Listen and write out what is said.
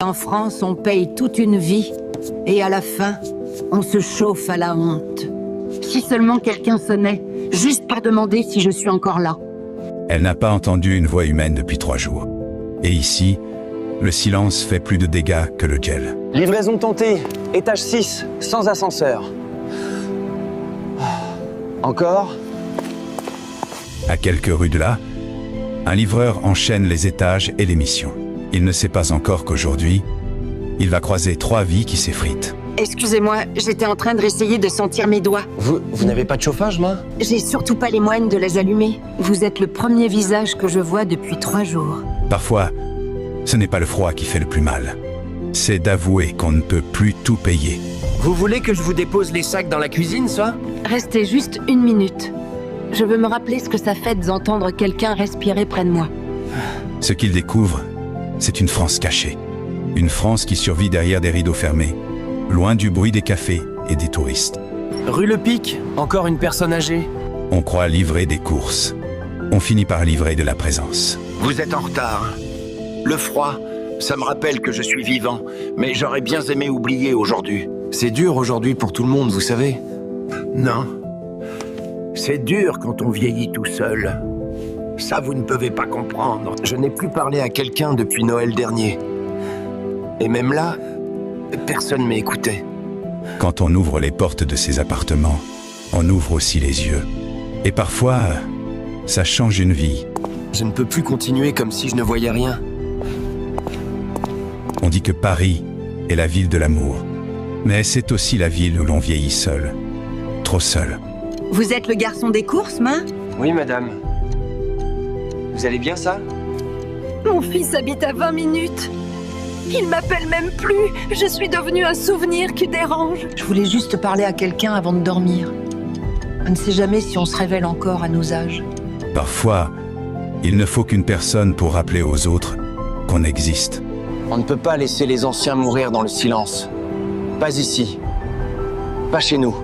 En France, on paye toute une vie, et à la fin, on se chauffe à la honte. Si seulement quelqu'un sonnait, juste pour demander si je suis encore là. Elle n'a pas entendu une voix humaine depuis 3 jours. Et ici, le silence fait plus de dégâts que le gel. Livraison tentée, étage 6, sans ascenseur. Encore? À quelques rues de là, un livreur enchaîne les étages et les missions. Il ne sait pas encore qu'aujourd'hui, il va croiser 3 vies qui s'effritent. Excusez-moi, j'étais en train de réessayer de sentir mes doigts. Vous n'avez pas de chauffage, moi? J'ai surtout pas les moyens de les allumer. Vous êtes le premier visage que je vois depuis 3 jours. Parfois, ce n'est pas le froid qui fait le plus mal. C'est d'avouer qu'on ne peut plus tout payer. Vous voulez que je vous dépose les sacs dans la cuisine, ça? Restez juste 1 minute. Je veux me rappeler ce que ça fait d'entendre quelqu'un respirer près de moi. Ce qu'il découvre, c'est une France cachée. Une France qui survit derrière des rideaux fermés, loin du bruit des cafés et des touristes. Rue Le Pic, encore une personne âgée. On croit livrer des courses. On finit par livrer de la présence. Vous êtes en retard. Le froid, ça me rappelle que je suis vivant, mais j'aurais bien aimé oublier aujourd'hui. C'est dur aujourd'hui pour tout le monde, vous savez. Non. C'est dur quand on vieillit tout seul. Ça, vous ne pouvez pas comprendre. Je n'ai plus parlé à quelqu'un depuis Noël dernier. Et même là, personne ne m'écoutait. Quand on ouvre les portes de ces appartements, on ouvre aussi les yeux. Et parfois, ça change une vie. Je ne peux plus continuer comme si je ne voyais rien. On dit que Paris est la ville de l'amour. Mais c'est aussi la ville où l'on vieillit seul. Trop seul. Vous êtes le garçon des courses, main? Oui, madame. Vous allez bien, ça? Mon fils habite à 20 minutes. Il m'appelle même plus. Je suis devenue un souvenir qui dérange. Je voulais juste parler à quelqu'un avant de dormir. On ne sait jamais si on se révèle encore à nos âges. Parfois, il ne faut qu'une personne pour rappeler aux autres qu'on existe. On ne peut pas laisser les anciens mourir dans le silence. Pas ici. Pas chez nous.